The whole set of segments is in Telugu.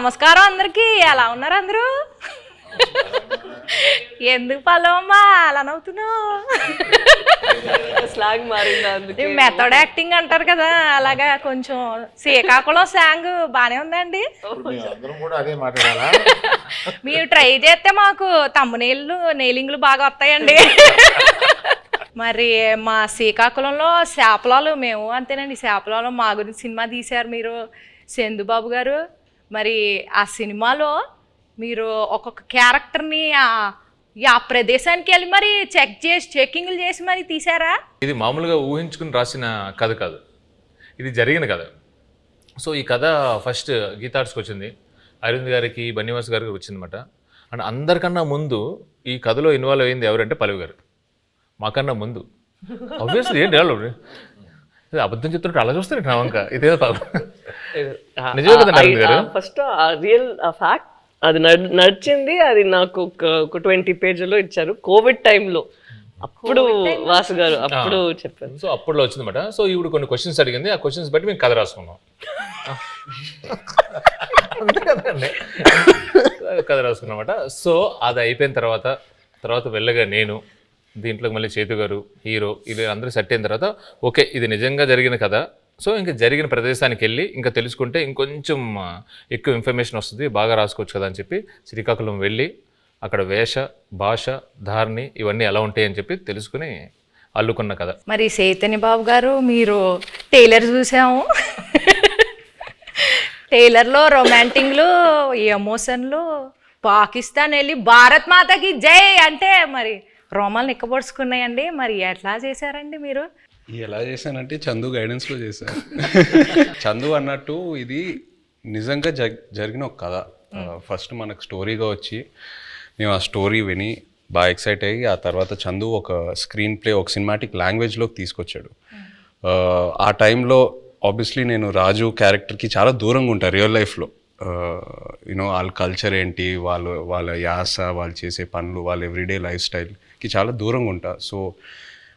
నమస్కారం అందరికి. ఎలా ఉన్నారు అందరూ? ఎందుకు పల్లవమ్మా అలా నవ్వుతున్నావు? స్లాంగ్ మారింది, మెథడ్ యాక్టింగ్ అంటారు కదా, అలాగా కొంచెం శ్రీకాకుళం స్లాంగ్ బానే ఉందండి. మీరు ట్రై చేస్తే మాకు తమ్మునీళ్ళు నెయిలింగ్లు బాగా వస్తాయండి. మరి మా శ్రీకాకుళంలో చేపలాలు మేము అంతేనండి. చేపలాలు మా గురించి సినిమా తీశారు మీరు, చందుబాబు గారు. మరి ఆ సినిమాలో మీరు ఒక్కొక్క క్యారెక్టర్ని ఆ ప్రదేశానికి వెళ్ళి మరి చెక్కింగ్లు చేసి మరి తీసారా? ఇది మామూలుగా ఊహించుకుని రాసిన కథ కాదు, ఇది జరిగిన కథ. సో ఈ కథ ఫస్ట్ గీతార్ట్స్కి వచ్చింది, అరవింద్ గారికి, బన్నీవాస్ గారికి వచ్చిందన్నమాట. అండ్ అందరికన్నా ముందు ఈ కథలో ఇన్వాల్వ్ అయింది ఎవరంటే పల్లవి గారు. మాకన్నా ముందు ఆబ్వియస్లీ ఏంటి అబద్ధం చెప్తుంటే అలా చూస్తారు నా వంక. ఇదే నిజమే కదండి అరవింద్ గారు. ఫస్ట్ రియల్ ఫ్యాక్ట్ అది నడిచింది. అది నాకు ఒక 20 పేజీలో ఇచ్చారు కోవిడ్ టైంలో. అప్పుడు వాసు గారు అప్పుడు చెప్పారు. సో అప్పుడులో వచ్చిందన్నమాట. సో ఇప్పుడు కొన్ని క్వశ్చన్స్ అడిగింది, ఆ క్వశ్చన్స్ బట్టి మేము కథ రాసుకున్నాం. అంతే కదండి, కథ రాసుకున్నమాట. సో అది అయిపోయిన తర్వాత వెళ్ళగా నేను దీంట్లోకి మళ్ళీ చేతు గారు హీరో ఇది అందరూ సెట్ అయిన తర్వాత ఓకే ఇది నిజంగా జరిగిన కథ. సో ఇంకా జరిగిన ప్రదేశానికి వెళ్ళి ఇంకా తెలుసుకుంటే ఇంకొంచెం ఎక్కువ ఇన్ఫర్మేషన్ వస్తుంది, బాగా రాసుకోవచ్చు కదా అని చెప్పి శ్రీకాకుళం వెళ్ళి అక్కడ వేష భాష ధారణి ఇవన్నీ ఎలా ఉంటాయి అని చెప్పి తెలుసుకుని అల్లుకున్న కథ. మరి చైతన్య బాబు గారు మీరు టైలర్ చూసాము. టైలర్లో రొమాంటిక్లు, ఎమోషన్లు, పాకిస్తాన్ వెళ్ళి భారత్ మాతకి జై అంటే మరి రోమాలు నిక్కబొడుచుకున్నాయండి. మరి ఎట్లా చేశారండి మీరు? ఎలా చేశానంటే చందు గైడెన్స్లో చేశాను. చందు అన్నట్టు ఇది నిజంగా జరిగిన ఒక కథ. ఫస్ట్ మనకు స్టోరీగా వచ్చి మేము ఆ స్టోరీ విని బాగా ఎక్సైట్ అయ్యి ఆ తర్వాత చందు ఒక స్క్రీన్ ప్లే ఒక సినిమాటిక్ లాంగ్వేజ్లోకి తీసుకొచ్చాడు. ఆ టైంలో ఆబ్వియస్లీ నేను రాజు క్యారెక్టర్కి చాలా దూరంగా ఉంటాను రియల్ లైఫ్లో. యూనో వాళ్ళ కల్చర్ ఏంటి, వాళ్ళ యాస, వాళ్ళు చేసే పనులు, వాళ్ళ ఎవ్రీడే లైఫ్ స్టైల్కి చాలా దూరంగా ఉంటా. సో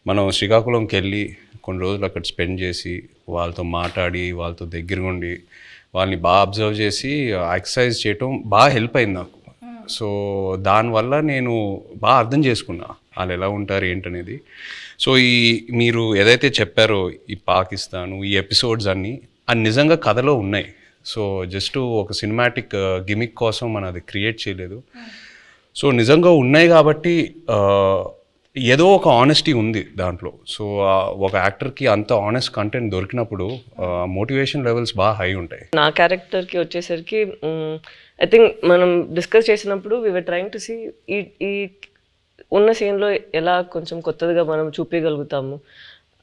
మనం శ్రీకాకుళంకి వెళ్ళి కొన్ని రోజులు అక్కడ స్పెండ్ చేసి వాళ్ళతో మాట్లాడి వాళ్ళతో దగ్గరగా ఉండి వాళ్ళని బాగా అబ్జర్వ్ చేసి ఎక్సర్సైజ్ చేయటం బాగా హెల్ప్ అయింది నాకు. సో దానివల్ల నేను బాగా అర్థం చేసుకున్నా వాళ్ళు ఎలా ఉంటారు ఏంటనేది. సో మీరు ఏదైతే చెప్పారో ఈ పాకిస్తాను ఈ ఎపిసోడ్స్ అన్నీ అది నిజంగా కథలో ఉన్నాయి. సో జస్ట్ ఒక సినిమాటిక్ గిమిక్ కోసం మనం అది క్రియేట్ చేయలేదు. సో నిజంగా ఉన్నాయి కాబట్టి ఏదో ఒక ఆనెస్టీ ఉంది దాంట్లో. సో ఒక యాక్టర్కి అంత ఆనెస్ట్ కంటెంట్ దొరికినప్పుడు మోటివేషన్ లెవెల్స్ బాగా హై ఉంటాయి. నా క్యారెక్టర్కి వచ్చేసరికి ఐ థింక్ మనం డిస్కస్ చేసినప్పుడు we were trying to see ఈ ఉన్న సీన్లో ఎలా కొంచెం కొత్తదిగా మనం చూపించగలుగుతాము.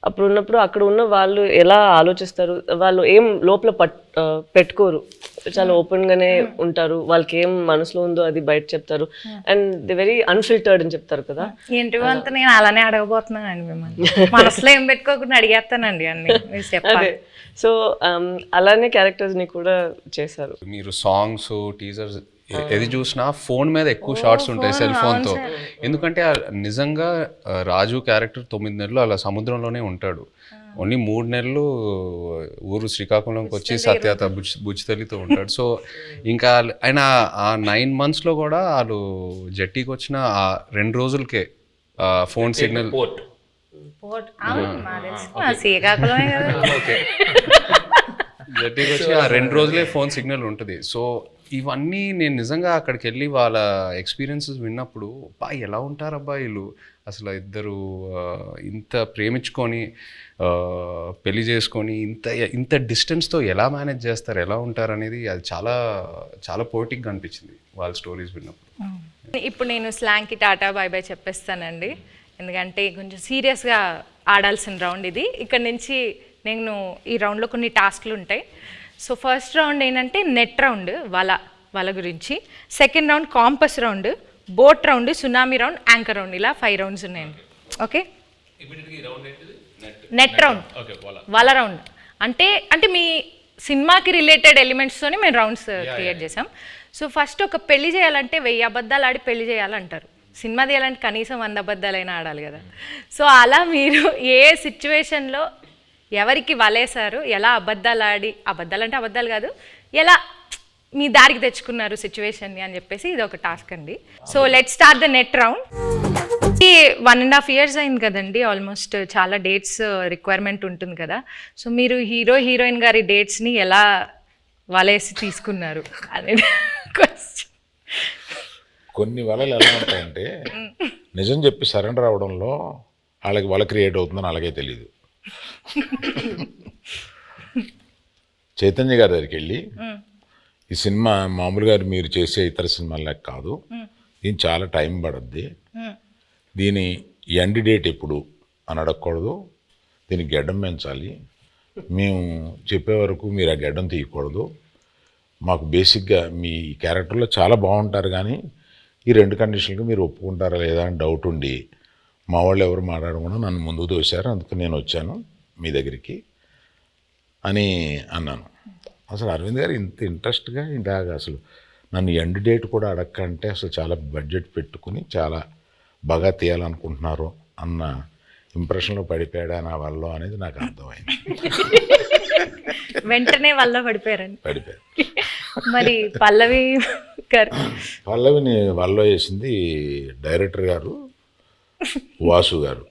అప్పుడు ఉన్నప్పుడు అక్కడ ఉన్న వాళ్ళు ఎలా ఆలోచిస్తారు, వాళ్ళు ఏం లోపల పెట్టుకోరు, చాలా ఓపెన్గానే ఉంటారు. వాళ్ళకి ఏం మనసులో ఉందో అది బయట చెప్తారు. అండ్ ది వెరీ అన్ఫిల్టర్డ్ అని చెప్తారు కదా. ఏంటి అంతా నేను అలానే అడగబోతున్నానండి మిమ్మల్ని. మనసులో ఏం పెట్టుకోకుండా అడిగేస్తానండి అన్ని. అదే సో అలానే క్యారెక్టర్స్ని కూడా చేశారు. మీరు సాంగ్స్ టీజర్స్ ఏది చూసినా ఫోన్ మీద ఎక్కువ షార్ట్స్ ఉంటాయి సెల్ ఫోన్తో. ఎందుకంటే నిజంగా రాజు క్యారెక్టర్ 9 నెలలు అలా సముద్రంలోనే ఉంటాడు. ఓన్లీ 3 నెలలు ఊరు శ్రీకాకుళంకి వచ్చి సత్యత బుజ్జితల్లితో ఉంటాడు. సో ఇంకా ఆయన ఆ 9 monthsలో కూడా వాళ్ళు జట్టీకి వచ్చిన ఆ 2 రోజులకే ఫోన్ సిగ్నల్ జట్టీకి వచ్చి ఆ 2 రోజులే ఫోన్ సిగ్నల్ ఉంటుంది. సో ఇవన్నీ నేను నిజంగా అక్కడికి వెళ్ళి వాళ్ళ ఎక్స్పీరియన్సెస్ విన్నప్పుడు ఎలా ఉంటారు అబ్బాయిలు అసలు ఇద్దరు ఇంత ప్రేమించుకొని పెళ్లి చేసుకొని ఇంత డిస్టెన్స్తో ఎలా మేనేజ్ చేస్తారు, ఎలా ఉంటారు అనేది అది చాలా చాలా పోయిటిక్గా అనిపించింది వాళ్ళ స్టోరీస్ విన్నప్పుడు. ఇప్పుడు నేను స్లాంగ్కి టాటా బాయ్ బాయ్ చెప్పేస్తానండి, ఎందుకంటే కొంచెం సీరియస్గా ఆడాల్సిన రౌండ్ ఇది. ఇక్కడ నుంచి నేను ఈ రౌండ్లో కొన్ని టాస్క్లు ఉంటాయి. సో ఫస్ట్ రౌండ్ ఏంటంటే నెట్ రౌండ్, వల గురించి. Second round campus round, boat round, tsunami round, anchor round, ఇలా 5 rounds ఉన్నాయండి. ఓకే, నెట్ రౌండ్, వల రౌండ్ అంటే మీ సినిమాకి రిలేటెడ్ ఎలిమెంట్స్తోనే మేము రౌండ్స్ క్రియేట్ చేసాం. సో ఫస్ట్ ఒక పెళ్లి చేయాలంటే 1000 అబద్ధాలు ఆడి పెళ్లి చేయాలంటారు. సినిమా తీయాలంటే కనీసం 100 అబద్ధాలైనా ఆడాలి కదా. సో అలా మీరు ఏ సిచ్యువేషన్లో ఎవరికి వలేశారు, ఎలా అబద్ధాలు ఆడి, అబద్ధాలు అంటే అబద్ధాలు కాదు, ఎలా మీ దారికి తెచ్చుకున్నారు సిచ్యువేషన్ని అని చెప్పేసి ఇది ఒక టాస్క్ అండి. So let start the net round. 1.5 years అయింది కదండి ఆల్మోస్ట్, చాలా డేట్స్ రిక్వైర్మెంట్ ఉంటుంది కదా. సో మీరు హీరో హీరోయిన్ గారి డేట్స్ని ఎలా వలేసి తీసుకున్నారు అనేది క్వశ్చన్. కొన్ని వలలు ఎలా ఉంటాయంటే నిజం చెప్పి సరెండర్ అవడంలో వాళ్ళ క్రియేట్ అవుతుందని అలాగే తెలియదు. చైతన్య గారి దగ్గరికి వెళ్ళి ఈ సినిమా మామూలుగా మీరు చేసే ఇతర సినిమాలకు కాదు, దీని చాలా టైం పడుద్ది, దీని ఎండ్ డేట్ ఎప్పుడు అని అడగకూడదు, దీనికి గెడ్డం పెంచాలి, మేము చెప్పే వరకు మీరు ఆ గెడ్డం తీయకూడదు, మాకు బేసిక్గా మీ క్యారెక్టర్లో చాలా బాగుంటారు కానీ ఈ 2 కండిషన్లకు మీరు ఒప్పుకుంటారా లేదా అని డౌట్ ఉండి మా వాళ్ళు ఎవరు మాట్లాడకుండా నన్ను ముందుకు తోశారు, అందుకు నేను వచ్చాను మీ దగ్గరికి అని అన్నాను. అసలు అరవింద్ గారు ఇంత ఇంట్రెస్ట్గా ఇలాగ అసలు నన్ను ఎండ్ డేట్ కూడా అడగకంటే అసలు చాలా బడ్జెట్ పెట్టుకుని చాలా బాగా తీయాలనుకుంటున్నారు అన్న ఇంప్రెషన్లో పడిపోయాడా నా వల్ల అనేది నాకు అర్థమైంది. వెంటనే వల్ల పడిపోయారండి. పడిపోయాడు. మరి పల్లవి గారు? పల్లవిని వల్ల వేసింది డైరెక్టర్ గారు వాసు గారు.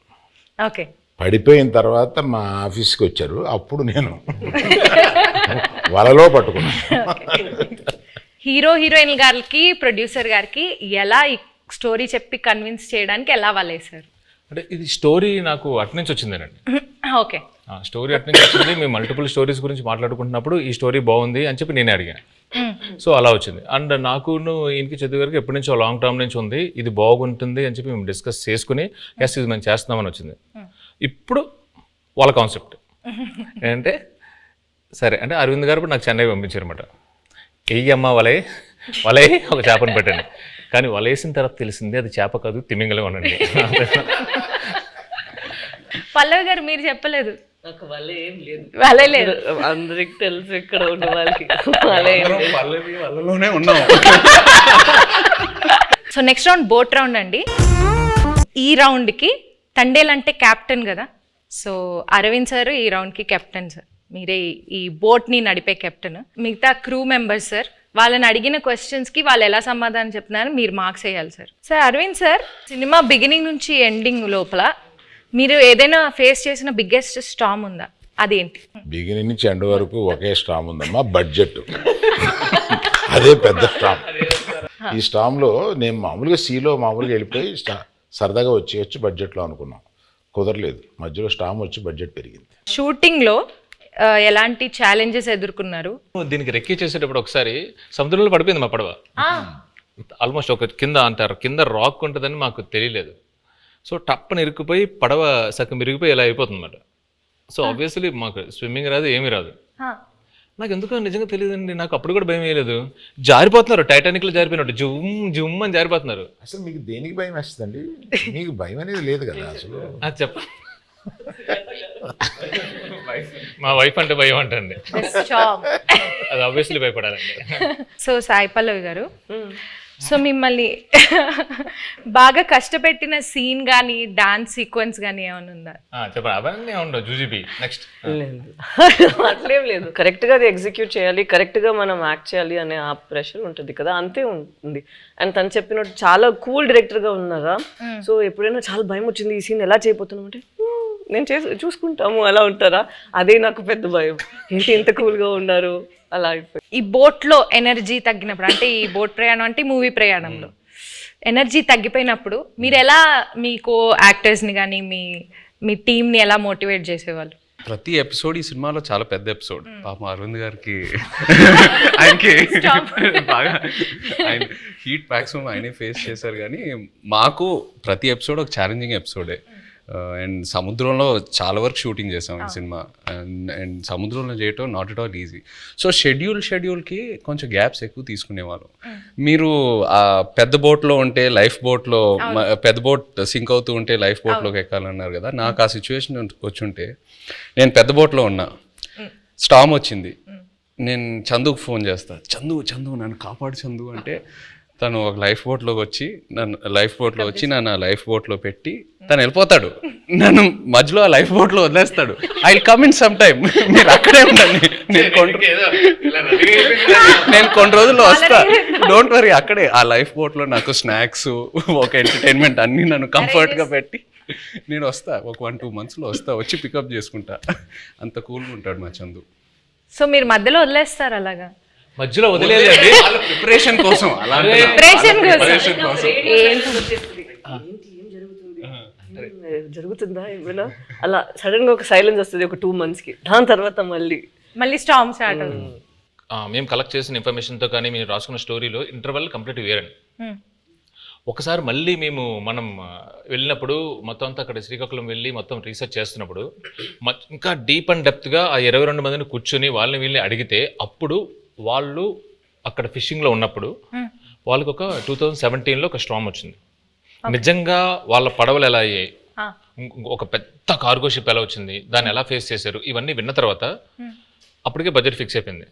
ఓకే. పడిపోయిన తర్వాత మా ఆఫీస్కి వచ్చారు, అప్పుడు నేను వలలో పట్టుకున్నాను. హీరో హీరోయిన్ గారికి ప్రొడ్యూసర్ గారికి ఎలా ఈ స్టోరీ చెప్పి కన్విన్స్ చేయడానికి ఎలా వలేసారు? అంటే ఇది స్టోరీ నాకు అటు నుంచి వచ్చిందేనండి. ఓకే. స్టోరీ అటు నుంచి వచ్చింది. మేము మల్టిపుల్ స్టోరీస్ గురించి మాట్లాడుకుంటున్నప్పుడు ఈ స్టోరీ బాగుంది అని చెప్పి నేనే అడిగాను. సో అలా వచ్చింది. అండ్ నాకు ఈయనకి చదువు గారికి ఎప్పటి నుంచో లాంగ్ టర్మ్ నుంచి ఉంది, ఇది బాగుంటుంది అని చెప్పి మేము డిస్కస్ చేసుకుని ఎస్ ఇది మేము చేస్తున్నామని వచ్చింది. ఇప్పుడు వాళ్ళ కాన్సెప్ట్ ఏంటంటే సరే అంటే అరవింద్ గారు నాకు చెన్నై పంపించారు అనమాట. వెయ్యమ్మ వలే ఒక చేపను పెట్టండి, కానీ వలేసిన తర్వాత తెలిసింది అది చేప కాదు తిమింగలం అనండి. పల్లవి గారు మీరు చెప్పలేదు? నాకు వల్ల ఏం లేదు, వలే లేదు, అందరికి తెలుసు ఇక్కడ ఉన్న వాళ్ళకి వాళ్ళలోనే ఉన్నాం. So next round boat round అండి. ఈ రౌండ్కి తండేల్ అంటే క్యాప్టెన్ కదా, సో అరవింద్ సార్ ఈ రౌండ్కి కెప్టెన్ సార్, మీరే ఈ బోట్ని నడిపే కెప్టెన్. మిగతా క్రూ మెంబర్స్ సార్, వాళ్ళని అడిగిన క్వశ్చన్స్కి వాళ్ళు ఎలా సమాధానం చెప్తున్నారో మీరు మార్క్స్ వేయాలి sir. Sir Aravind sir, cinema beginning నుంచి ఎండింగ్ లోపల మీరు ఏదైనా ఫేస్ చేసిన బిగ్గెస్ట్ స్టామ్ ఉందా? అదేంటి? బిగినింగ్ నుంచి ఎండ్ వరకు ఒకే స్టామ్ ఉందమ్మా, బడ్జెట్. అదే పెద్ద స్టామ్. ఈ స్టామ్లో నేను మామూలుగా సీలో మామూలుగా వెళ్ళిపోయి సరదాగా వచ్చి బడ్జెట్లో అనుకున్నాం, కుదరలేదు. మధ్యలో స్టామ్ వచ్చి బడ్జెట్ పెరిగింది. షూటింగ్లో ఎలాంటి ఛాలెంజెస్ ఎదుర్కొన్నారు? దీనికి రెక్కి చేసేటప్పుడు ఒకసారి సముద్రంలో పడిపోయింది మా పడవ. ఆల్మోస్ట్ ఒక కింద అంటారు, కింద రాక్ ఉంటుందని మాకు తెలియలేదు. సో టప్పని ఇరుక్కుపోయి పడవ సగం ఇరిగిపోయి ఇలా అయిపోతుంది అన్నమాట. సో ఆబ్వియస్లీ మాకు స్విమ్మింగ్ రాదు, ఏమీ రాదు. నాకు ఎందుకో నిజంగా తెలియదండి, నాకు అప్పుడు కూడా భయం వేయలేదు. జారిపోతున్నారు, టైటానిక్లో జారిపోయినట్టు జుమ్ జుమ్ అని జారిపోతున్నారు. అసలు మీకు దేనికి భయం వేస్తుందండి? మీకు భయం అనేది లేదు కదా అసలు. అది చెప్ప మా వైఫ్ అంటే భయం అంటండి, అది ఆబ్వియస్లీ భయపడాలండి. సో సాయి పల్లవి గారు, సో మిమ్మల్ని బాగా కష్టపెట్టిన సీన్ కానీ డాన్స్ సీక్వెన్స్ కానీ ఏమైనా ఉందా? చెప్పండి. అవన్నీ ఉండవు. జూజీబీ నెక్స్ట్ లేదు, అట్లేం లేదు. కరెక్ట్గా అది ఎగ్జిక్యూట్ చేయాలి, కరెక్ట్గా మనం యాక్ట్ చేయాలి అనే ఆ ప్రెషర్ ఉంటుంది కదా, అంతే ఉంది. అండ్ తను చెప్పినట్టు చాలా కూల్ డైరెక్టర్గా ఉన్నారా. సో ఎప్పుడైనా చాలా భయం వచ్చింది ఈ సీన్ ఎలా చేయబోతున్నాం అంటే నేను చూసుకుంటాము అలా ఉంటారా, అదే నాకు పెద్ద భయం. ఏంటి ఇంత కూల్గా ఉన్నారు అలా అయిపోయి. ఈ బోట్లో ఎనర్జీ తగ్గినప్పుడు, అంటే ఈ బోట్ ప్రయాణం అంటే మూవీ ప్రయాణంలో ఎనర్జీ తగ్గిపోయినప్పుడు మీరు ఎలా మీ కో యాక్టర్స్ని కానీ మీ టీంని ఎలా మోటివేట్ చేసేవాళ్ళు? ప్రతి ఎపిసోడ్ ఈ సినిమాలో చాలా పెద్ద ఎపిసోడ్. పాపం అరవింద్ గారికి ఆయనకి బాగా ఆయన హీట్ మ్యాక్సిమం ఆయనే ఫేస్ చేశారు. కానీ మాకు ప్రతి ఎపిసోడ్ ఒక ఛాలెంజింగ్ ఎపిసోడే. అండ్ సముద్రంలో చాలా వరకు షూటింగ్ చేసాం ఈ సినిమా. అండ్ సముద్రంలో చేయటం not at all easy. So షెడ్యూల్కి కొంచెం గ్యాప్స్ ఎక్కువ తీసుకునేవాళ్ళం. మీరు ఆ పెద్ద బోట్లో ఉంటే లైఫ్ బోట్లో, పెద్ద బోట్ సింక్ అవుతూ ఉంటే లైఫ్ బోట్లోకి ఎక్కాలన్నారు కదా, నాకు ఆ సిచ్యువేషన్ వచ్చుంటే నేను పెద్ద బోట్లో ఉన్నా, స్టామ్ వచ్చింది, నేను చందుకు ఫోన్ చేస్తా, చందు నన్ను కాపాడు చందు అంటే తను ఒక లైఫ్ బోట్లోకి వచ్చి నన్ను లైఫ్ బోట్లో పెట్టి తను వెళ్ళిపోతాడు, నన్ను మధ్యలో ఆ లైఫ్ బోట్లో వదిలేస్తాడు. I will come in some time, మీరు అక్కడే ఉండండి, నేను కొన్ని రోజుల్లో వస్తా, డోంట్ వరీ. అక్కడే ఆ లైఫ్ బోట్లో నాకు స్నాక్స్, ఒక ఎంటర్టైన్మెంట్ అన్నీ నన్ను కంఫర్ట్గా పెట్టి నేను వస్తా, ఒక 1-2 monthsలో వస్తా, వచ్చి పికప్ చేసుకుంటా. అంత కూల్గా ఉంటాడు మా చందు. సో మీరు మధ్యలో వదిలేస్తారు అలాగా? మధ్యలో వదిలేదు అండి, ప్రిపరేషన్ కోసం, ప్రిపరేషన్ కోసం. జరుగుతుందా ఏమైనా అలా సడన్ గా ఒక సైలెన్స్ వస్తుంది ఒక 2 monthsకి, దాని తర్వాత మళ్ళీ స్టార్మ్ స్టార్ట్ అవుతుంది. మేము కలెక్ట్ చేసిన ఇన్ఫర్మేషన్తో కానీ మీరు రాసుకున్న స్టోరీలో ఇంటర్వల్ కంప్లీట్ వేరండి. ఒకసారి మళ్ళీ మనం వెళ్ళినప్పుడు మొత్తం అంతా అక్కడ శ్రీకాకుళం వెళ్ళి మొత్తం రీసెర్చ్ చేస్తున్నప్పుడు ఇంకా డీప్ అండ్ డెప్త్గా ఆ 22 మందిని కూర్చొని వాళ్ళని వీళ్ళని అడిగితే అప్పుడు వాళ్ళు అక్కడ ఫిషింగ్లో ఉన్నప్పుడు వాళ్ళకి ఒక 2017లో ఒక స్టార్మ్ వచ్చింది. నిజంగా వాళ్ళ పడవలు ఎలా అయ్యాయి, ఒక పెద్ద కార్గో షిప్ ఎలా వచ్చింది, దాన్ని ఎలా ఫేస్ చేశారు, ఇవన్నీ విన్న తర్వాత అప్పటికే బడ్జెట్ ఫిక్స్ అయిపోయింది.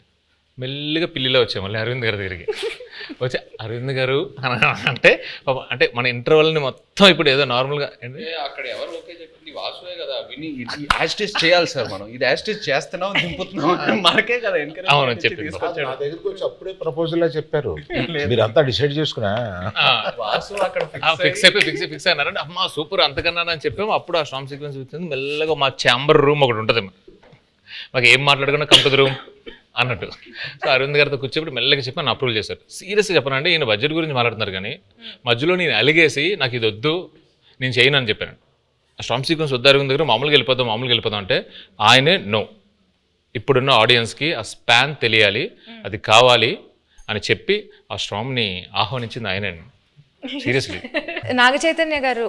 మెల్లిగా పిల్లిలో వచ్చాము మళ్ళీ అరవింద్ గారి దగ్గరికి వచ్చి, అరవింద్ గారు అంటే మన ఇంటర్వెల్ని మొత్తం ఇప్పుడు ఏదో నార్మల్గా అక్కడ ఎవరు ఓకే చెప్పింది వాసువే కదా, విని యాస్టేజ్ చేయాలి సార్, మనం ఇది యాస్టేజ్ చేస్తున్నాం దింపుతున్నాం మనకే కదా అవును చెప్పి నా దగ్గరికి వచ్చి అప్పుడే ప్రపోజల్ చెప్పారు, మీరంతా డిసైడ్ చేసుకున్నా వాసు అక్కడ ఫిక్స్ అయినారంటే అమ్మా సూపర్ అంతకన్నా అని చెప్పాము. అప్పుడు ఆ స్టార్మ్ సీక్వెన్స్ వచ్చింది. మెల్లగా మా ఛాంబర్ రూమ్ ఒకటి ఉంటుంది, మాకు ఏం మాట్లాడుకున్నా కమ్ టు ది రూమ్ అన్నట్టు. సో అరవింద్ గారితో కూర్చోబెట్టి మెల్లగా చెప్పి నన్ను అప్రూవల్ చేశారు. సీరియస్గా చెప్పనండి, ఈయన బడ్జెట్ గురించి మాట్లాడుతున్నారు కానీ మధ్యలో నేను అలిగేసి నాకు ఇది వద్దు నేను చేయను అని చెప్పాను. స్టార్మ్ సీక్వెన్స్ వద్దు అరవింద్ దగ్గర, మామూలుగా వెళ్ళిపోదాం అంటే ఆయనే నో, ఇప్పుడున్న ఆడియన్స్కి ఆ స్పాన్ తెలియాలి, అది కావాలి అని చెప్పి ఆ స్టార్మ్ని ఆహ్వానించింది ఆయనే. సీరియస్లీ. నాగ చైతన్య గారు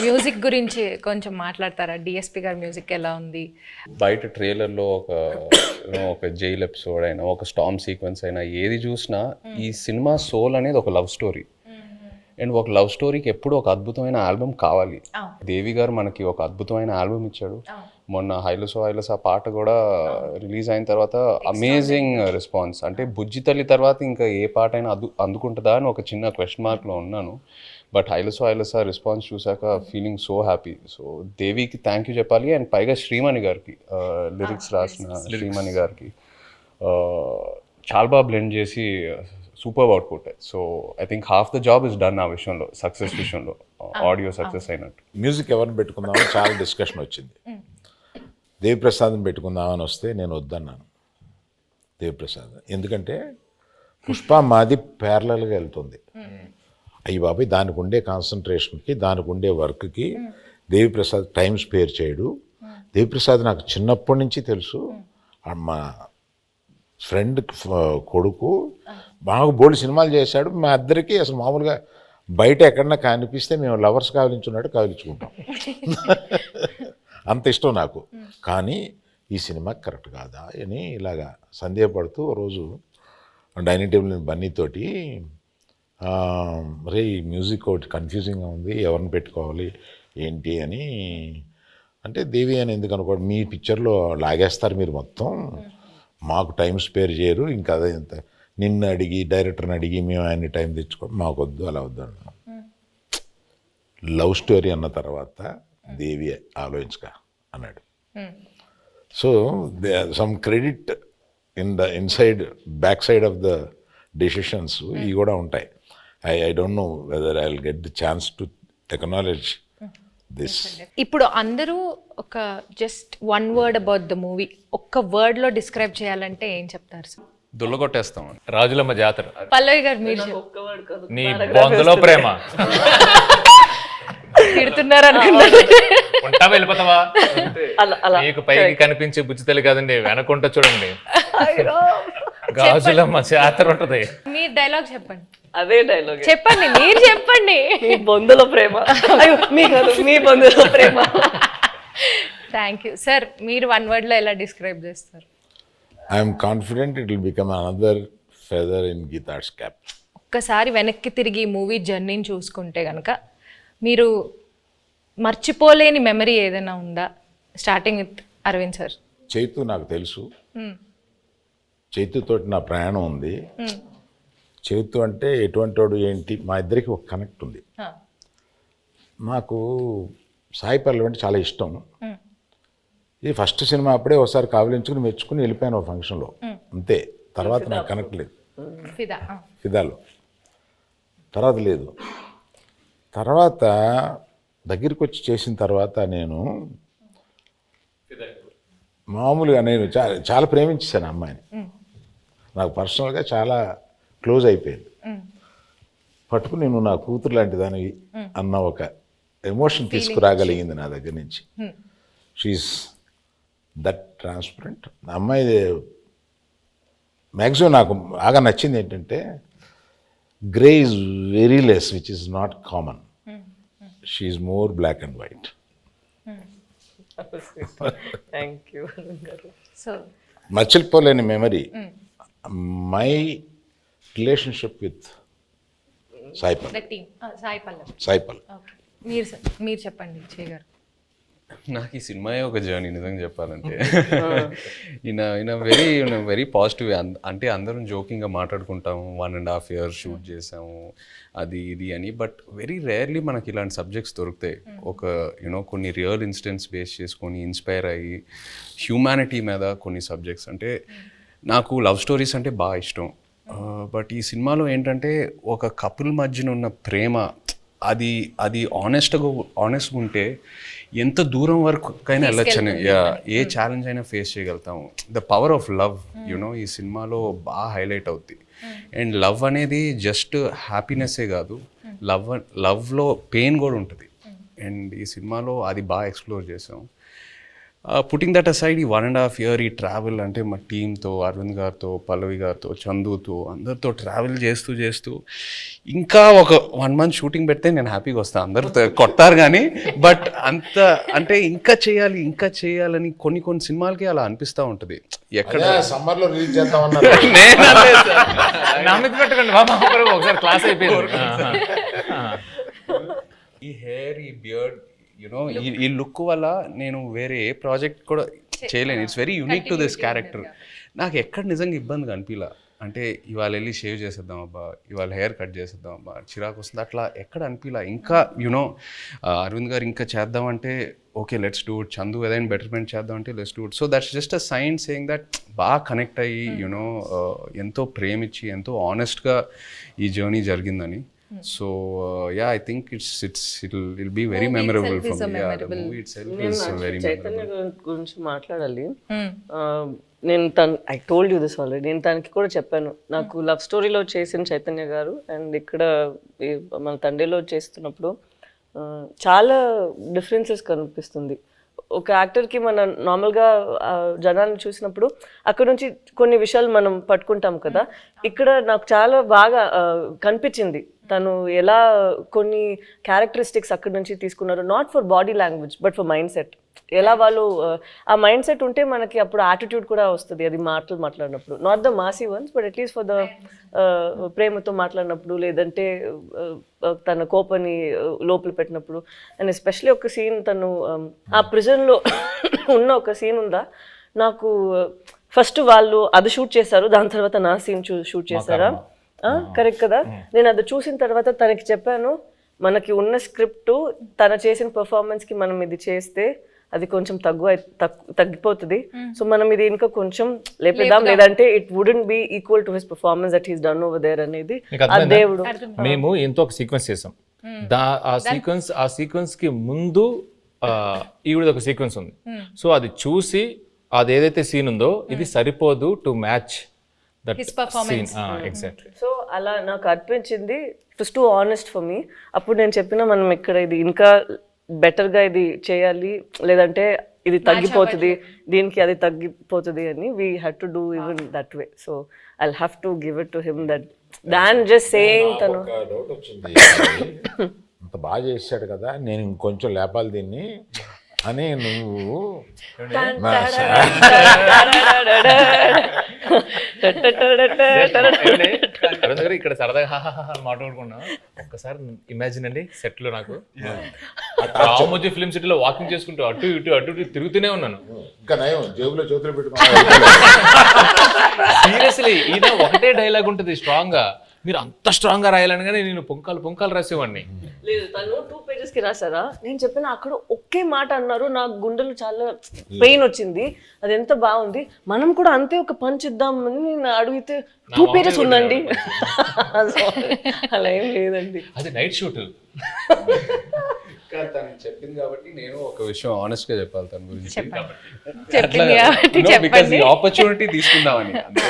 మ్యూజిక్ గురించి కొంచెం మాట్లాడతారా? డిఎస్పి గారి మ్యూజిక్ ఎలా ఉంది? బయట ట్రైలర్లో ఒక జైల్ ఎపిసోడ్ అయినా, ఒక స్టార్మ్ సీక్వెన్స్ అయినా, ఏది చూసినా ఈ సినిమా సోల్ అనేది ఒక లవ్ స్టోరీ. అండ్ ఒక లవ్ స్టోరీకి ఎప్పుడు ఒక అద్భుతమైన ఆల్బమ్ కావాలి. దేవి గారు మనకి ఒక అద్భుతమైన ఆల్బమ్ ఇచ్చాడు. మొన్న హైలసో ఆ పాట కూడా రిలీజ్ అయిన తర్వాత అమేజింగ్ రెస్పాన్స్. అంటే బుజ్జి తల్లి తర్వాత ఇంకా ఏ పాట అయినా అందుకుంటుందా అని ఒక చిన్న క్వశ్చన్ మార్క్లో ఉన్నాను. బట్ హైలసో రెస్పాన్స్ చూసాక ఫీలింగ్ సో హ్యాపీ. సో దేవికి థ్యాంక్ యూ చెప్పాలి. అండ్ పైగా శ్రీమణి గారికి, లిరిక్స్ రాసిన శ్రీమణి గారికి చాలా బాగా బ్లెండ్ చేసి super output. So I think half the job is done ఆ విషయంలో, సక్సెస్ విషయంలో, ఆడియో సక్సెస్ అయినట్టు. మ్యూజిక్ ఎవరిని పెట్టుకుందామని చాలా డిస్కషన్ వచ్చింది. దేవిప్రసాద్ని పెట్టుకుందామని వస్తే నేను వద్దన్నాను దేవిప్రసాద్, ఎందుకంటే పుష్ప మాది ప్యారలల్గా వెళ్తుంది. అయ్యి బాబాయ్ దానికి ఉండే కాన్సన్ట్రేషన్కి, దానికి ఉండే వర్క్కి దేవిప్రసాద్ టైం స్పేర్ చేయడు. దేవిప్రసాద్ నాకు చిన్నప్పటి నుంచి తెలుసు, మా ఫ్రెండ్ కొడుకు, బాగా బోల్డ్ సినిమాలు చేశాడు. మా ఇద్దరికి అసలు మామూలుగా బయట ఎక్కడన్నా కనిపిస్తే మేము లవర్స్ కావలించున్నట్టు కావలించుకుంటాం, అంత ఇష్టం నాకు. కానీ ఈ సినిమా కరెక్ట్ కాదా అని ఇలాగా సందేహపడుతూ రోజు డైనింగ్ టేబుల్ బన్నీతోటి, రే ఈ మ్యూజిక్ ఒకటి కన్ఫ్యూజింగ్గా ఉంది, ఎవరిని పెట్టుకోవాలి ఏంటి అని అంటే, దేవి అని ఎందుకు అనుకోండి, మీ పిక్చర్లో లాగేస్తారు మీరు మొత్తం, మాకు టైం స్పేర్ చేయరు, ఇంకా అదే ఇంత నిన్ను అడిగి డైరెక్టర్ని అడిగి మేము ఆయన్ని టైం తెచ్చుకోండి, మాకు వద్దు, అలా వద్దు అన్నాను. లవ్ స్టోరీ అన్న తర్వాత దేవి ఆలోచించక అన్నాడు. So some credit inside back side of the decisions ఇవి కూడా ఉంటాయి. I don't know whether I will get the chance to acknowledge this. ఇప్పుడు అందరూ ఒక just one word about the movie ఒక్క వర్డ్ లో డిస్క్రైబ్ చేయాలంటే ఏం చెప్తారు సార్? దుల్లగొట్టేస్తాం. రాజులమ్మ జాతర. పల్లవి గారు మీరు నీ బొందలో ప్రేమ. తిడుతున్నారు అనుకుంటారు. ఉంటావా వెళ్ళిపోతావా? మీకు పైకి కనిపించే బుజ్జితల్లి కాదండి, వెనకుంటా చూడండి గాజులమ్మ జాతర ఉంటది. మీరు డైలాగ్ చెప్పండి. అదే డైలాగ్ చెప్పండి, మీరు చెప్పండి. మీ బొందులో ప్రేమ, మీ బొందులో ప్రేమ. Thank you sir. మీరు వన్ వర్డ్ లో ఎలా డిస్క్రైబ్ చేస్తారు? I'm confident it will become another feather in guitars cap. ఒక్కసారి వెనక్కి తిరిగి మూవీ జర్నీని చూసుకుంటే కనుక మీరు మర్చిపోలేని మెమరీ ఏదైనా ఉందా? Starting with Aravind sir. Chaitu నాకు తెలుసు, చైతుతోటి నా ప్రయాణం ఉంది. చేతు అంటే ఎటువంటి వాడు ఏంటి, మా ఇద్దరికి ఒక కనెక్ట్ ఉంది. నాకు సాయి పల్లవి అంటే చాలా ఇష్టం. ఇది ఫస్ట్ సినిమా అప్పుడే ఒకసారి కావలించుకుని మెచ్చుకుని వెళ్ళిపోయాను ఒక ఫంక్షన్లో, అంతే. తర్వాత నాకు కనెక్ట్ లేదు ఫిదాలో, తర్వాత లేదు. తర్వాత దగ్గరికి వచ్చి చేసిన తర్వాత నేను మామూలుగా నేను చాలా ప్రేమించేశాను ఆ అమ్మాయిని. నాకు పర్సనల్గా చాలా క్లోజ్ అయిపోయింది. పట్టుకుని నేను నా కూతురు లాంటి దానివి అన్న ఒక ఎమోషన్ తీసుకురాగలిగింది నా దగ్గర నుంచి. She is that transparent. అమ్మాయి మ్యాక్సిమం నాకు బాగా నచ్చింది ఏంటంటే grey is very less, which is not common. She is more black and white. Thank you. So మర్చిపోలేని memory my relationship with Sai Pallavi. The team Sai Pallavi. Sai Pallavi. Okay, మీరు చెప్పండి విజయ్ గారు. నాకు ఈ సినిమాయే ఒక జర్నీ నిజంగా చెప్పాలంటే. ఈయన వెరీ పాజిటివ్. అంటే అందరం జోకింగ్గా మాట్లాడుకుంటాము, 1.5 years షూట్ చేసాము అది ఇది అని. బట్ వెరీ రేర్లీ మనకి ఇలాంటి సబ్జెక్ట్స్ దొరుకుతాయి. ఒక కొన్ని రియల్ ఇన్సిడెంట్స్ బేస్ చేసుకొని ఇన్స్పైర్ అయ్యి హ్యూమానిటీ మీద కొన్ని సబ్జెక్ట్స్. అంటే నాకు లవ్ స్టోరీస్ అంటే బాగా ఇష్టం. బట్ ఈ సినిమాలో ఏంటంటే ఒక కపుల్ మధ్యన ఉన్న ప్రేమ అది ఆనెస్ట్గా ఉంటే ఎంత దూరం వరకైనా వెళ్ళొచ్చని, ఏ ఛాలెంజ్ అయినా ఫేస్ చేయగలుగుతాము. ద పవర్ ఆఫ్ లవ్ ఈ సినిమాలో బాగా హైలైట్ అవుద్ది. అండ్ లవ్ అనేది జస్ట్ హ్యాపీనెస్సే కాదు, లవ్లో పెయిన్ కూడా ఉంటుంది. అండ్ ఈ సినిమాలో అది బాగా ఎక్స్ప్లోర్ చేసాం. పుట్టింగ్ దట్ అసైడ్, ఈ 1.5 years ఈ ట్రావెల్ అంటే మా టీంతో, అరవింద్ గారితో, పల్లవి గారితో, చందుతో, అందరితో ట్రావెల్ చేస్తూ ఇంకా ఒక 1 month షూటింగ్ పెడితే నేను హ్యాపీగా వస్తాను. అందరితో కొట్టారు కానీ, బట్ అంత అంటే ఇంకా చేయాలని కొన్ని సినిమాలకి అలా అనిపిస్తూ ఉంటుంది. ఎక్కడ సమ్మర్లో రిలీజ్ చేద్దామన్నారు. నమ్మిక పెట్టకండి బాబా, ఒకసారి క్లాస్ అయిపోయింది. ఈ హెయిర్, ఈ బియర్డ్, ఈ లుక్ వల్ల నేను వేరే ఏ ప్రాజెక్ట్ కూడా చేయలేను. It's very unique to this character. నాకు ఎక్కడ నిజంగా ఇబ్బందిగా అనిపించలా. అంటే ఇవాళ వెళ్ళి షేవ్ చేసేద్దాం అబ్బా, ఇవాళ హెయిర్ కట్ చేసేద్దాం అబ్బా, చిరాకు వస్తుంది, అట్లా ఎక్కడ అనిపించలా. ఇంకా అరవింద్ గారు ఇంకా చేద్దామంటే okay let's do it, Chandu ఏదైనా బెటర్మెంట్ చేద్దాం అంటే let's do it. So that's just a sign saying that బాగా కనెక్ట్ అయ్యి ఎంతో ప్రేమించి ఎంతో ఆనెస్ట్గా ఈ జర్నీ జరిగిందని. So yeah, I think it'll be very memorable for me. Yeah, the movie itself is very Chaitanya గురించి మాట్లాడాలి. నేను I told you this already. నేను తనకి కూడా చెప్పాను, నాకు లవ్ స్టోరీలో చేసిన చైతన్య గారు అండ్ ఇక్కడ మన తండ్రిలో చేస్తున్నప్పుడు చాలా డిఫరెన్సెస్ కనిపిస్తుంది. ఒక యాక్టర్కి మనం నార్మల్గా జనాన్ని చూసినప్పుడు అక్కడ నుంచి కొన్ని విషయాలు మనం పట్టుకుంటాం కదా. ఇక్కడ నాకు చాలా బాగా కనిపించింది తను ఎలా కొన్ని క్యారెక్టరిస్టిక్స్ అక్కడి నుంచి తీసుకున్నారు. Not for body language but for mind set. ఎలా వాళ్ళు ఆ మైండ్ సెట్ ఉంటే మనకి అప్పుడు యాటిట్యూడ్ కూడా వస్తుంది. అది మాట్లాడినప్పుడు, not the Masih once but at least for the ప్రేమతో మాట్లాడినప్పుడు, లేదంటే తన కోపాన్ని లోపల పెట్టినప్పుడు. అండ్ ఎస్పెషలీ ఒక సీన్ తను ఆ ప్రిజన్లో ఉన్న ఒక సీన్ ఉందా, నాకు ఫస్ట్ వాళ్ళు అది షూట్ చేశారు, దాని తర్వాత నా సీన్ షూట్ చేశారా, కరెక్ట్ కదా. నేను అది చూసిన తర్వాత తనకి చెప్పాను, మనకి ఉన్న స్క్రిప్ట్ తన చేసిన పర్ఫార్మెన్స్కి మనం ఇది చేస్తే అది కొంచెం తగ్గిపోతుంది. సో మనం ఇది ఇంకా కొంచెం లేపేద్దాం, లేదంటే it wouldn't be equal to his performance that he's done over there అనేది ఆ దేవుడు. మేము ఎంతో ఒక సీక్వెన్స్ చేసాం. ఆ సీక్వెన్స్ కి ముందు ఈవిడ ఒక సీక్వెన్స్ ఉంది. సో అది చూసి అది ఏదైతే సీన్ ఉందో ఇది సరిపోదు to match that scene. Exactly. So అలా నాకు అనిపించింది. It was too honest for me. అప్పుడు నేను చెప్పిన మనం ఇక్కడ ఇది ఇంకా బెటర్గా ఇది చేయాలి, లేదంటే ఇది తగ్గిపోతుంది, దీనికి అది తగ్గిపోతుంది అని. We had to do even that way. So I have to give it to him that than just saying. తను డౌట్ వచ్చింది, అంత బాగా చేశాడు కదా, నేను ఇంకొంచెం లేపాలి దీన్ని అని. నువ్వు ఇక్కడ సరదాగా మాట్లాడుకున్నా. ఒక్కసారి ఇమాజిన్ అండి, సెట్ లో నాకు రామోజీ ఫిల్మ్ సిటీలో వాకింగ్ చేసుకుంటూ అటు ఇటు తిరుగుతూనే ఉన్నాను. ఇంకా నయం జేబులో చేతులు పెట్టుకున్నా. సీరియస్లీ ఈయన ఒకటే డైలాగ్ ఉంటుంది స్ట్రాంగ్ గా, మీరు అంత స్ట్రాంగ్గా రాయాలనగానే నేను పొంకాలు రాసేవాడిని. లేదు, తను 2 పేజెస్కి రాసారా, నేను చెప్పిన అక్కడ ఒకే మాట అన్నారు, నాకు గుండెలు చాలా పెయిన్ వచ్చింది, అది ఎంత బాగుంది, మనం కూడా అంతే ఒక పంచ్ ఇద్దామని నేను అడిగితే 2 పేజెస్ ఉందండి. అలా ఏం లేదండి, అది నైట్ షూట్. తను చెప్పింది కాబట్టి నేను ఒక విషయం ఆనెస్ట్ గా చెప్పాలి తన గురించి. చెప్పింది కాబట్టి బికాజ్ ఈ ఆపర్చునిటీ తీసుకుందామని అంతే.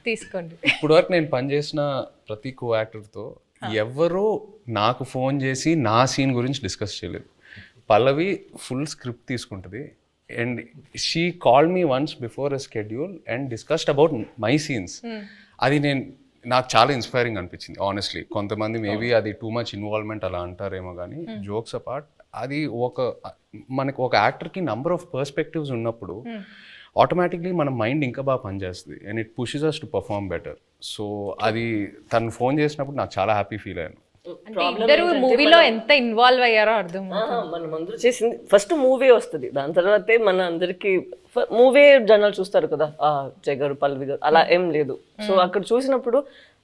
తీసుకోండి. ఇప్పుడు వరకు నేను పనిచేసిన ప్రతి కో యాక్టర్తో ఎవరో నాకు ఫోన్ చేసి నా సీన్ గురించి డిస్కస్ చేయలేదు. పల్లవి ఫుల్ స్క్రిప్ట్ తీసుకుంటుంది and she call me once before a schedule and discussed about my scenes. అది నాకు చాలా ఇన్స్పైరింగ్ అనిపించింది ఆనెస్ట్లీ. కొంతమంది మేబీ అది టూ మచ్ ఇన్వాల్వ్మెంట్ అలా అంటారేమో కానీ జోక్స్ అపార్ట్, అది మనకు ఒక యాక్టర్కి నంబర్ ఆఫ్ పర్స్పెక్టివ్స్ ఉన్నప్పుడు ఆటోమేటిక్లీ మన మైండ్ ఇంకా బాగా పనిచేస్తుంది and it pushes us to perform better. So అది తను ఫోన్ చేసినప్పుడు నాకు చాలా హ్యాపీ ఫీల్ అయ్యాను. ఇద్దరు మూవీలో ఎంత ఇన్వాల్వ్ అయ్యారో అర్థం. మనం అందరూ చేసింది ఫస్ట్ మూవీ వస్తుంది, దాని తర్వాతే మన అందరికి మూవీ జనాలు చూస్తారు కదా, జయ్ గారు పల్లవి గారు అలా ఏం లేదు. సో అక్కడ చూసినప్పుడు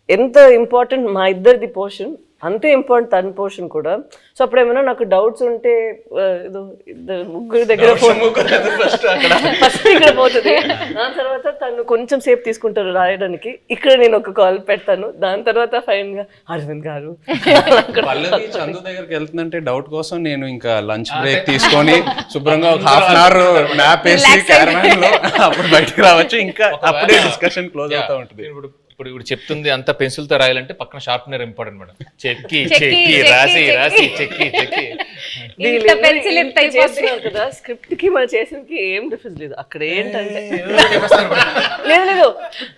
ఎంత ఇంపార్టెంట్ మా ఇద్దరిది పోర్షన్, అంతే ఇంపార్టెంట్ తన పోర్షన్ కూడా. సో అప్పుడు ఏమైనా నాకు డౌట్స్ ఉంటే ఏదో ముగ్గురు దగ్గర ఫస్ట్ ఇక్కడ పోతుంది, దాని తర్వాత తను కొంచెం సేపు తీసుకుంటారు రాయడానికి, ఇక్కడ నేను ఒక కాల్ పెడతాను, దాని తర్వాత ఫైన్ గా అరవింద్ గారు. పల్లవి చందు దగ్గరికి వెళ్తుందంటే డౌట్ కోసం నేను ఇంకా లంచ్ బ్రేక్ తీసుకొని శుభ్రంగా ఒక హాఫ్ అన్ అవర్ మ్యాప్ వేసి క్యారవాన్ లో అప్పుడు బయటకు రావచ్చు, ఇంకా అప్పుడే డిస్కషన్ క్లోజ్ అవుతా ఉంటుంది. ఇప్పుడు చెప్తుంది అంత పెన్సిల్ తో రాయాలంటే పక్కన షార్ప్నర్ ఇంపార్టెంట్ మేడం. చెక్కి రాసి చెక్కి కదా, స్క్రిప్ట్ కి మనం చేసినకి ఏం డిఫరెన్స్ లేదు. అక్కడ ఏంటంటే లేదు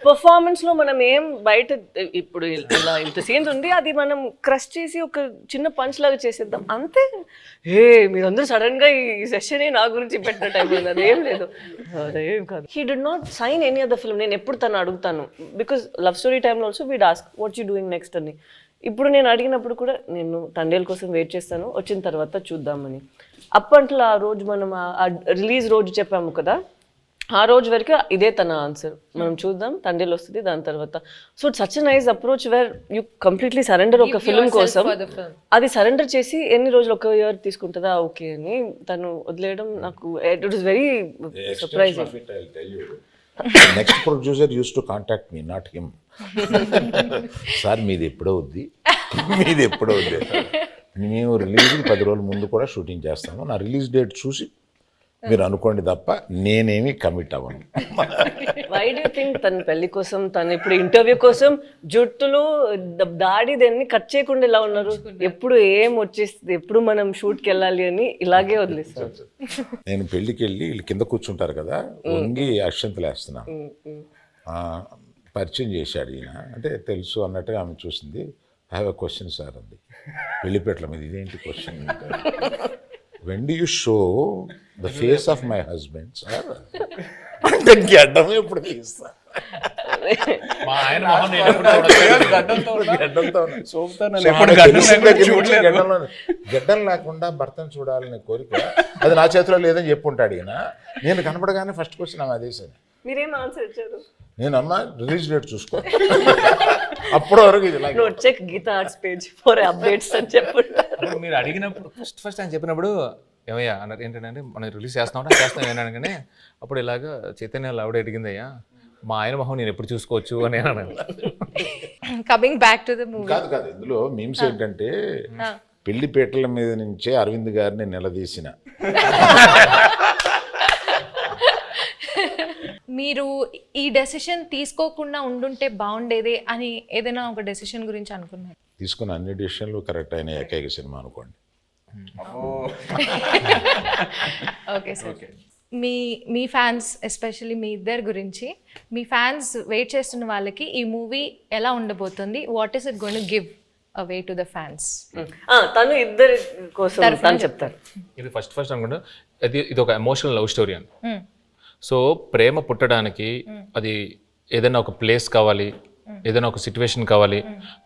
పర్ఫార్మెన్స్ లో మనం ఏం బయట ఇప్పుడు ఇలా ఇంత సీన్స్ ఉంది, అది మనం క్రష్ చేసి ఒక చిన్న పంచ్ లాగా చేసేద్దాం అంతే. మీరందరూ సడన్ గా ఈ సెషన్ నా గురించి పెట్టిన టైం ఉంది, అదేం లేదు, అదేం కాదు. He did not sign any other film. నేను ఎప్పుడు తను అడుగుతాను, బికాస్ లవ్ స్టోరీ టైంలో also we'd ask what you doing next అని. ఇప్పుడు నేను అడిగినప్పుడు కూడా నేను తండేల్ కోసం వెయిట్ చేస్తాను, వచ్చిన తర్వాత చూద్దామని. అప్పట్లో ఆ రోజు మనం రిలీజ్ రోజు చెప్పాము కదా, ఆ రోజు వరకు ఇదే తన ఆన్సర్, మనం చూద్దాం తండేల్ వస్తుంది దాని తర్వాత. So such nice approach where you completely surrender ఒక ఫిల్మ్ కోసం. అది సరెండర్ చేసి ఎన్ని రోజులు, ఒక ఇయర్ తీసుకుంటుందా ఓకే అని తను వదిలేయడం నాకు it was very surprising. Next producer use to contact me, not him. Sir మీది ఎప్పుడో వద్ది, మేము రిలీజ్కి 10 రోజుల ముందు కూడా షూటింగ్ చేస్తాము, నా రిలీజ్ డేట్ చూసి మీరు అనుకోండి తప్ప నేనేమి కమిట్ అవ్వను. వై డూ థింక్ తన పెళ్లి కోసం, తను ఇప్పుడు ఇంటర్వ్యూ కోసం జుట్టులు దాడి దాన్ని కట్ చేయకుండా ఇలా ఉన్నారు? ఎప్పుడు ఏం వచ్చేస్తుంది, ఎప్పుడు మనం షూట్కి వెళ్ళాలి అని ఇలాగే వదిలేస్తారు. నేను పెళ్ళికి వెళ్ళి వీళ్ళు కింద కూర్చుంటారు కదా, వంగి అక్షంతలు వేస్తున్నాను. పరిచయం చేశాడు ఈయన, అంటే తెలుసు అన్నట్టుగా ఆమె చూసింది. I have a question sir అంది, పెళ్లిపేటల మీద. ఇదేంటి question? when do you show the face of my husband, sir? అంటే గడ్డం ఎప్పుడు తీస్తా? మా ఆయన మొహం నేను ఎప్పుడు గడ్డం లేకుండా భర్తను చూడాలనే కోరిక అది నా చేతిలో లేదని చెప్పుంటాడు ఈయన. నేను కనపడగానే ఫస్ట్ క్వశ్చన్ ఆమె అదే సార్. మీరేం ఆన్సర్ ఇచ్చారు? నేను అమ్మ రిలీజ్ డేట్ చూసుకో, అప్పటి వరకు ఇది check Geetha Arts page for updates అని చెప్పుంటారు. మీరు అడిగినప్పుడు ఫస్ట్ ఆయన చెప్పినప్పుడు ఏమయ్యా అన్నారు, ఏంటంటే మనం రిలీజ్ చేస్తాం ఏమన్నాను, అప్పుడు ఇలాగా చైతన్య ఆవిడ అడిగిందయ్యా మా ఆయన మొహం నేను ఎప్పుడు చూసుకోవచ్చు అని అన్నాను. Coming back to the movie. కాదు ఇందులో మీమ్స్ ఏంటంటే పెళ్లిపేటల మీద నుంచే అరవింద్ గారిని నిలదీసిన. మీరు ఈ డెసిషన్ తీసుకోకుండా ఉండుంటే బాగుండేది అని ఏదైనా ఒక డెసిషన్ గురించి అనుకున్నారు? తీసుకున్న అన్ని డెసిషన్లు కరెక్ట్ అయిన ఏకైక సినిమా అనుకోండి. ఓకే సార్, మీ ఫ్యాన్స్ ఎస్పెషల్లీ మీ ఇద్దరి గురించి, మీ ఫ్యాన్స్ వెయిట్ చేస్తున్న వాళ్ళకి ఈ మూవీ ఎలా ఉండబోతుంది, what is it going to give away to the fans? తను ఇద్దరి కోసం తను చెప్తారు. ఇది ఫస్ట్ అనుకుంటా, ఇది ఒక ఎమోషనల్ లవ్ స్టోరీ అని. సో ప్రేమ పుట్టడానికి అది ఏదైనా ఒక ప్లేస్ కావాలి, ఏదైనా ఒక సిచ్యువేషన్ కావాలి,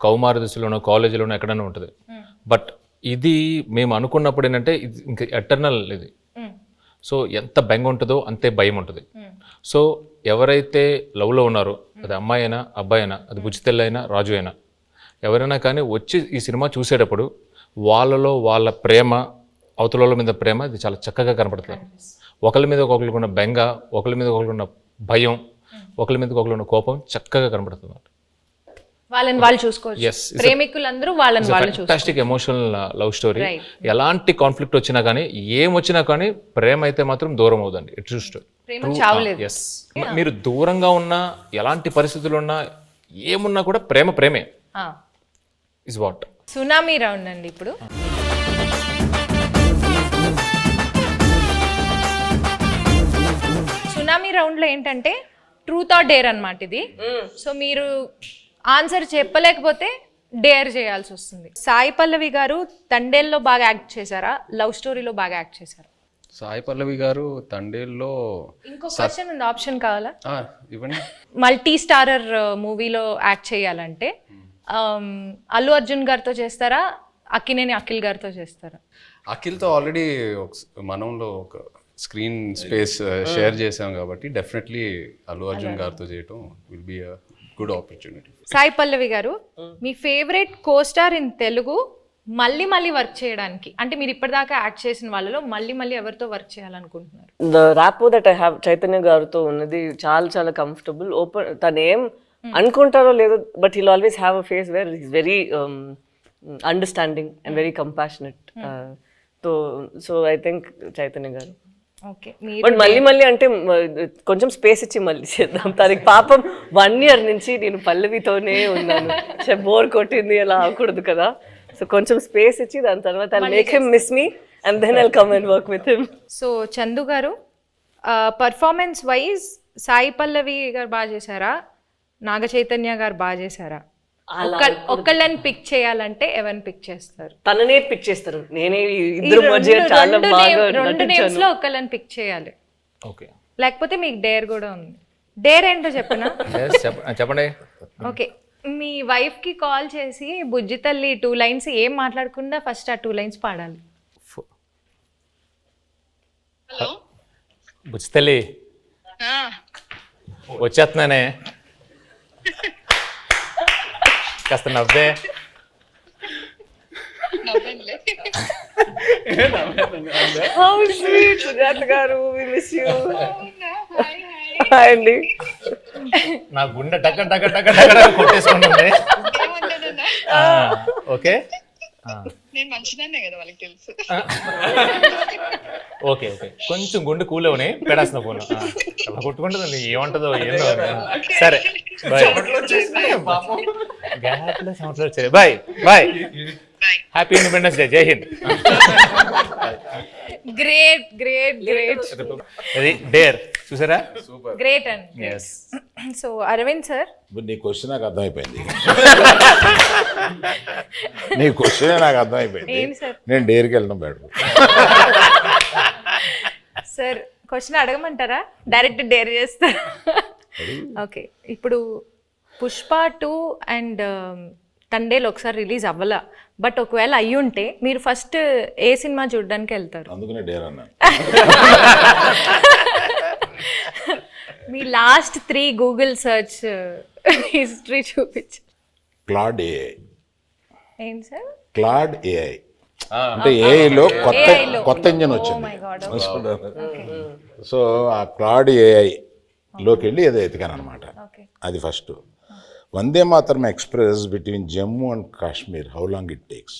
కౌమార దశలోనో కాలేజీలోనో ఎక్కడైనా ఉంటుంది. బట్ ఇది మేము అనుకున్నప్పుడు ఏంటంటే ఇది ఇంకా ఎటర్నల్ ఇది. సో ఎంత బెంగ ఉంటుందో అంతే భయం ఉంటుంది. సో ఎవరైతే లవ్లో ఉన్నారో, అది అమ్మాయి అయినా అబ్బాయి అయినా, అది బుజ్జితెల్ల అయినా రాజు అయినా, ఎవరైనా కానీ వచ్చి ఈ సినిమా చూసేటప్పుడు వాళ్ళలో వాళ్ళ ప్రేమ, అవతల మీద ప్రేమ ఇది చాలా చక్కగా కనపడుతుంది. ఒకరి మీద ఒకరికి ఉన్న బెంగ, ఒకరి మీద ఒకరికి ఉన్న భయం, ఒకరి మీద ఒకరికి ఉన్న కోపం చక్కగా కనపడుతుంది. వాళ్ళని వాళ్ళు చూసుకోవచ్చు. Yes, it's a- ప్రేమికులందరూ వాళ్ళని వాళ్ళు చూసుకోవచ్చు. Fantastic emotional love story. Right. ఎలాంటి కాన్ఫ్లిక్ట్ వచ్చినా కానీ, ఏం వచ్చినా కానీ ప్రేమ అయితే మాత్రం దూరం అవుదండి. ఇట్ జస్ట్ ప్రేమ చావులేదు. ఎస్, మీరు దూరంగా ఉన్నా, ఎలాంటి పరిస్థితులు ఉన్నా, ఏమున్నా కూడా ప్రేమ ప్రేమే ఇస్ వాట్. సునామీ రౌండ్ అండి ఇప్పుడు. సునామీ రౌండ్లో ఏంటంటే ట్రూత్ ఆర్ డేర్ అన్నమాట ఇది. సో మీరు ఆన్సర్ చెప్పలేకపోతే డేర్ చేయాల్సి వస్తుంది. సాయి పల్లవి గారు తండేల్లో బాగా యాక్ట్ చేశారా, లవ్ స్టోరీలో బాగా యాక్ట్ చేశారా? సాయి పల్లవి గారు తండేల్లో ఇంకో క్వశ్చన్ ఉంది, ఆప్షన్ కావాలా? ఇవ్వండి. మల్టీ స్టారర్ మూవీలో యాక్ట్ చేయాలంటే అల్లు అర్జున్ గారితో చేస్తారా, అక్కినేని అఖిల్ గారితో చేస్తారా? అఖిల్తో ఆల్రెడీ మనంలో ఒక స్క్రీన్ స్పేస్ షేర్ చేసాం కాబట్టి డెఫినెట్లీ అల్లు అర్జున్ గారితో చేయటం will be a good opportunity. Sai Pallavi garu, మీ ఫేవరెట్ కోస్టార్ ఇన్ తెలుగు మళ్ళీ మళ్ళీ వర్క్ చేయడానికి, అంటే మీరు ఇప్పటిదాకా యాక్ట్ చేసిన వాళ్ళలో మళ్ళీ మళ్ళీ ఎవరితో వర్క్ చేయాలనుకుంటున్నారు? The rapport that I have Chaitanya గారితో ఉన్నది చాలా చాలా కంఫర్టబుల్. ఓపెన్, తను ఏం అనుకుంటారో లేదో, but he'll always have a face where is very understanding and very compassionate. So I think Chaitanya garu. Okay, but మళ్ళీ మళ్ళీ అంటే కొంచెం స్పేస్ ఇచ్చి మళ్ళీ చేద్దాం. తనకి పాపం 1 year నుంచి నేను పల్లవితోనే ఉన్నాను, బోర్ కొట్టింది, అలా అవ్వకూడదు కదా. సో కొంచెం స్పేస్ ఇచ్చి దాని తర్వాత I'll make him miss me and then I'll come and work with him. So Chandu garu, performance wise Sai Pallavi గారు బాగా చేశారా, నాగ చైతన్య గారు బాగా చేశారా? ఒక్కళ్ళని పిక్ చేయాలంటే ఎవరిని పిక్ చేస్తారు? తననే పిక్ చేస్తారు. నేనే ఇద్దరు మధ్య చాలా బాగా రెండు నేమ్స్ లో ఒక్కళ్ళని పిక్ చేయాలి. ఓకే, లేకపోతే మీకు డేర్ కూడా ఉంది. డేర్ ఏంటో చెప్పనా? చెప్పండి. ఓకే, మీ వైఫ్ కి కాల్ చేసి బుజ్జి తల్లి 2 lines ఏం మాట్లాడకుండా ఫస్ట్ ఆ 2 lines పాడాలి. బుచ్చితల్లి వచ్చేస్తున్నానే, కాస్త నవ్వే. How sweet, సుజాత గారు, we miss you. హాయ్ అండి. నా గుండె టక్క టక్క టక్క టక్క కొట్టేసుకుంటుంది. ఓకే, నేను మంచిదాన్నే కదా వాళ్ళకి తెలుసు. ఓకే ఓకే, కొంచెం గుండె కూలవని పెడేస్తున్నా ఫోన్. అలా కొట్టుకుంటుందండి, ఏమంటుందో ఏందో. సరే బాయ్. గ్యాప్లో సంవత్సరాలు వచ్చాయి. Bye bye, happy independence day, Jai Hind. Great great great అది డేర్ చూసారా? Great and yes. So Aravind sir, నీ క్వశ్చన్ నాకు అర్థమైపోయింది. నీ క్వశ్చన్ నాకు అర్థమైపోయింది. ఏంటి సార్? నేను డేర్కి వెళ్ళడం బెటర్. సార్ క్వశ్చన్ అడగమంటారా, డైరెక్ట్ డేర్ చేస్తారా? ఓకే, ఇప్పుడు పుష్ప 2 అండ్ తండేలు ఒకసారి రిలీజ్ అవ్వాల, బట్ ఒకవేళ అయ్యుంటే మీరు ఫస్ట్ ఏ సినిమా చూడడానికి వెళ్తారు? అందుకనే డేర్ అన్నా. మీ లాస్ట్ 3 గూగుల్ సర్చ్ హిస్టరీ చూపించు. Claude AI. ఏంటి సార్? క్లాడ్ ఏఐ అంటే ఏఐలో కొత్త ఇంజన్ Oh వచ్చింది. my God. సో ఆ క్లాడ్ ఏఐ లోకి వెళ్ళి ఏదో ఎతికాను అనమాట. Okay. అది first. Vande Mataram express between Jammu and Kashmir, how long it takes?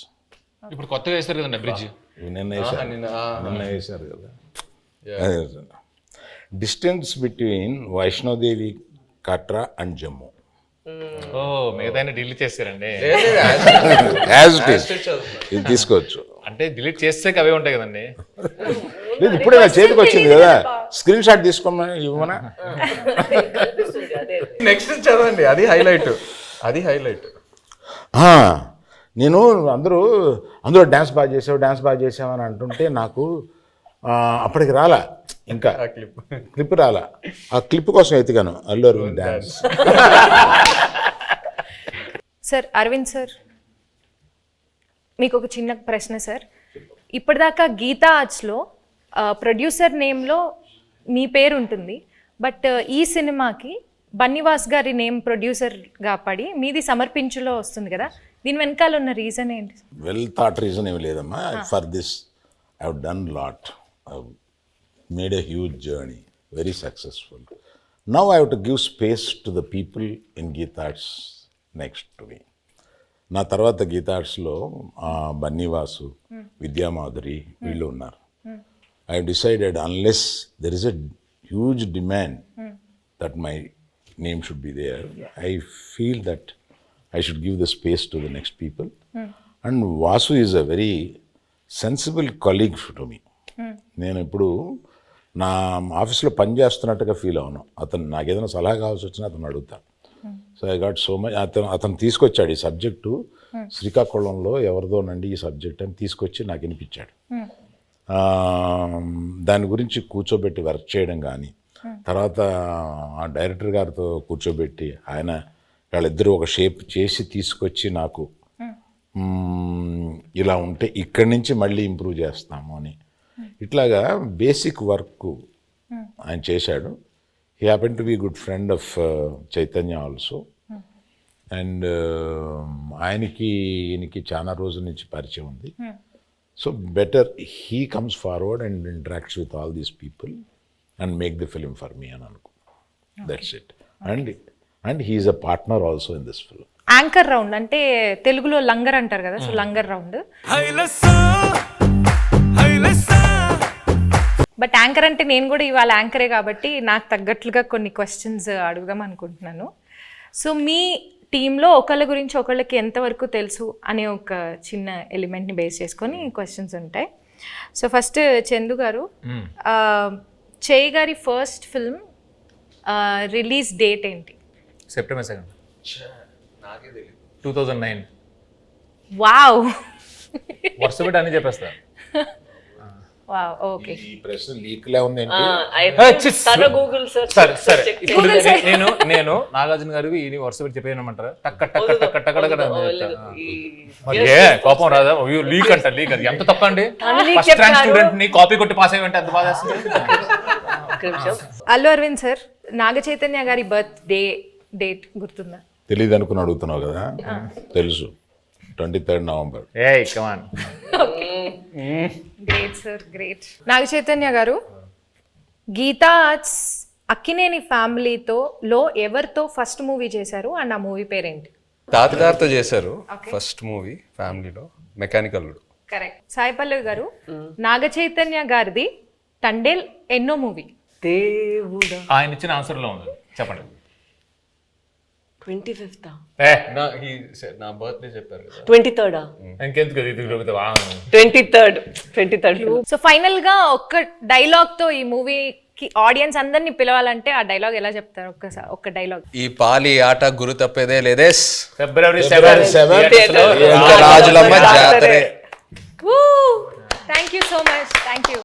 ఇప్పుడు కొత్తగా వేస్తారు కదండి బ్రిడ్జ్. నిన్న వేశారు కదా. Distance between Vaishno Devi Katra and Jammu. ఓ, మిగతా డిలీట్ చేస్తారండి. యాజ్ ఇట్ ఈస్ ఇది తీసుకోవచ్చు. అంటే డిలీట్ చేస్తే అవే ఉంటాయి కదండి. లేదు, ఇప్పుడే నా చేతికి వచ్చింది కదా, స్క్రీన్ షాట్ తీసుకోమని ఇవ్వమనా? నెక్స్ట్ చదవండి, అది హైలైట్, అది హైలైట్. నేను అందులో డ్యాన్స్ బాగా చేసావు అని అంటుంటే నాకు అప్పటికి రాలా, ఇంకా క్లిప్ రాలా. ఆ క్లిప్ కోసం ఎతికాను Allu Aravind dance. Sir Aravind sir, మీకు ఒక చిన్న ప్రశ్న సార్. ఇప్పటిదాకా గీతా ఆర్ట్స్లో ప్రొడ్యూసర్ నేమ్లో మీ పేరు ఉంటుంది, బట్ ఈ సినిమాకి బన్నీవాస్ గారి నేమ్ ప్రొడ్యూసర్గా పడి మీది సమర్పించులో వస్తుంది కదా, దీని వెనకాల ఉన్న రీజన్ ఏంటి? వెల్ థాట్ రీజన్ ఏమి లేదమ్మా. For this I have done lot, I made a huge journey, very successful. Now I have to give space to the people in Geetha Arts next to me. నా తర్వాత గీతార్ట్స్లో బన్నీవాసు, విద్యామాధురి వీళ్ళు ఉన్నారు. I have decided unless there is a huge demand that my name should be there, I feel that I should give the space to the next people. And Vasu is a very sensible colleague to me. నేను ఇప్పుడు నా ఆఫీస్లో పనిచేస్తున్నట్టుగా ఫీల్ అవును. అతను నాకు ఏదైనా సలహా కావాల్సి వచ్చినా అతను అడుగుతాను. So I got so much. అతను తీసుకొచ్చాడు ఈ సబ్జెక్టు, శ్రీకాకుళంలో ఎవరిదోనండి ఈ సబ్జెక్ట్ అని తీసుకొచ్చి నాకు వినిపించాడు. దాని గురించి కూర్చోబెట్టి వర్క్ చేయడం కానీ, తర్వాత ఆ డైరెక్టర్ గారితో కూర్చోబెట్టి ఆయన వాళ్ళిద్దరూ ఒక షేప్ చేసి తీసుకొచ్చి నాకు ఇలా ఉంటే ఇక్కడి నుంచి మళ్ళీ ఇంప్రూవ్ చేస్తాము అని ఇట్లాగా బేసిక్ వర్క్ ఆయన చేశాడు. He happen to be good friend of Chaitanya also. And ఈయనకి చాలా రోజుల నుంచి పరిచయం ఉంది. So better he comes forward and interacts with all these people and make the film for me and Anku. That's it. And he is a partner also in this film. Anchor round అంటే తెలుగులో లంగర్ అంటారు కదా, so langar round. But anchor అంటే నేను కూడా ఇవాళ యాంకరే కాబట్టి నాకు తగ్గట్లుగా కొన్ని క్వశ్చన్స్ అడుగుదాం అనుకుంటున్నాను. సో మీ టీంలో ఒకళ్ళ గురించి ఒకళ్ళకి ఎంతవరకు తెలుసు అనే ఒక చిన్న ఎలిమెంట్ని బేస్ చేసుకొని క్వశ్చన్స్ ఉంటాయి. సో ఫస్ట్ చందు గారు, చేయి గారి ఫస్ట్ ఫిల్మ్ రిలీజ్ డేట్ ఏంటి? September 2nd, 2009. వావ్, వరుస పెట్టి అన్ని చెప్పేస్తా. Wow, okay. ఈ ప్రశ్న లీక్లే ఉంది. గూగుల్ సరే సరే, ఇప్పుడు నేను నాగార్జున గారికి ఈ వరుస పెట్టి చెప్పేయమంటారా? టక్క టక్క టక్క టక్క టక్క మరి ఏ కోపం రాదా? లీక్ అంట, లీక్ అది ఎంత తప్ప అండి. ఫస్ట్ ర్యాంక్ స్టూడెంట్ ని కాపీ కొట్టి పాస్ అయ్యంటే ఎంత బాధ వేస్తుంది. అల్లు అరవింద్ సార్, నాగ చైతన్య గారి బర్త్ డేట్ గుర్తుందా? తెలియదు అనుకుని అడుగుతున్నావు కదా, తెలుసు. 23rd November. ఏయ్ come on. Great sir, great. Naga Chaitanya garu, Geetha Arts Akkineni ఫ్యామిలీతో ఎవరితో ఫస్ట్ మూవీ చేశారు అండ్ ఆ మూవీ పేరేంటి? తాతగారితో చేశారు ఫస్ట్ మూవీ ఫ్యామిలీలో, మెకానికల్. కరెక్ట్. సాయి పల్లవి గారు, నాగ చైతన్య గారిది తండేల్ ఎన్నో మూవీ? దేవుడా, ఆయన ఇచ్చిన ఆన్సర్ లో ఉంది, చెప్పండి. 25th, నా బర్త్డే చెప్పారు కదా, 23rd, ఇంకెందుకు ఇది 23rd. సో ఫైనల్ గా ఒక్క డైలాగ్ తో ఈ మూవీకి ఆడియన్స్ అందరినీ పిలవాలంటే ఆ డైలాగ్ ఎలా చెప్తారు? ఒక్క డైలాగ్. ఈ పాలి ఆట గురు తప్పేదే లేదేస్, February 7th రాజులమ్మ జాతరే. Thank you so much, thank you.